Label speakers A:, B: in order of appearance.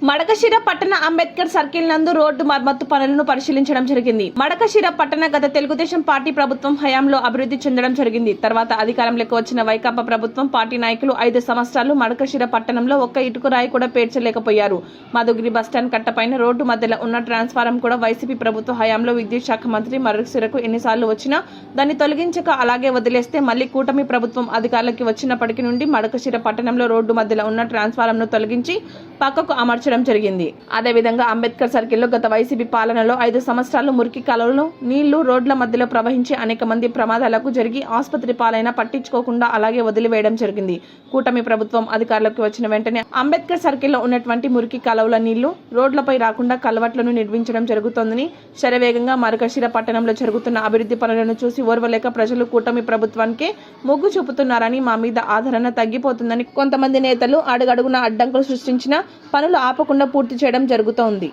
A: మడకశిర పట్టణ అంబేద్కర్ సర్కిల్ నందు రోడ్డు మరమ్మత్తు పనులను పరిశీలించడం జరిగింది. మడకశిర పట్టణ గత తెలుగుదేశం పార్టీ ప్రభుత్వం హయాంలో అభివృద్ధి చెందడం జరిగింది. తర్వాత అధికారంలోకి వచ్చిన వైకాపా ప్రభుత్వం పార్టీ నాయకులు 5 సంవత్సరాలు మడకశిర పట్టణంలో ఒక్క ఇటుక రాయి కూడా పేర్చలేకపోయారు. మధుగిరి బస్టాండ్ కట్టపైన రోడ్డు మధ్యలో ఉన్న ట్రాన్స్ఫారం కూడా వైసీపీ ప్రభుత్వ హయాంలో విద్యుత్ శాఖ మంత్రి మడకశిరకు ఎన్నిసార్లు వచ్చినా దాన్ని తొలగించక అలాగే వదిలేస్తే మళ్లీ కూటమి ప్రభుత్వం అధికారులకి వచ్చినప్పటికీ నుండి మడకశిర పట్టణంలో రోడ్డు మధ్యలో ఉన్న ట్రాన్స్ఫారం ను తొలగించి పక్కకు అమర్చడం జరిగింది. అదేవిధంగా అంబేద్కర్ సర్కిల్లో గత వైసీపీ పాలనలో 5 సంవత్సరాలు మురికి కాలువలు నీళ్లు రోడ్ల మధ్యలో ప్రవహించి అనేక మంది ప్రమాదాలకు జరిగి ఆసుపత్రి పాలైనా పట్టించుకోకుండా అలాగే వదిలివేయడం జరిగింది. కూటమి ప్రభుత్వం అధికారులకు వచ్చిన వెంటనే అంబేద్కర్ సర్కిల్లో ఉన్నటువంటి మురికి కాలువల నీళ్లు రోడ్లపై రాకుండా కలవట్లను నిర్మించడం జరుగుతోందని, శరవేగంగా మడకశిర పట్టణంలో జరుగుతున్న అభివృద్ధి పనులను చూసి ఓర్వలేక ప్రజలు కూటమి ప్రభుత్వానికి మొగ్గు చూపుతున్నారని, మా మీద ఆదరణ తగ్గిపోతుందని కొంతమంది నేతలు అడుగడుగున అడ్డంకులు సృష్టించిన పనులు ఆపకుండా పూర్తి చేయడం జరుగుతోంది.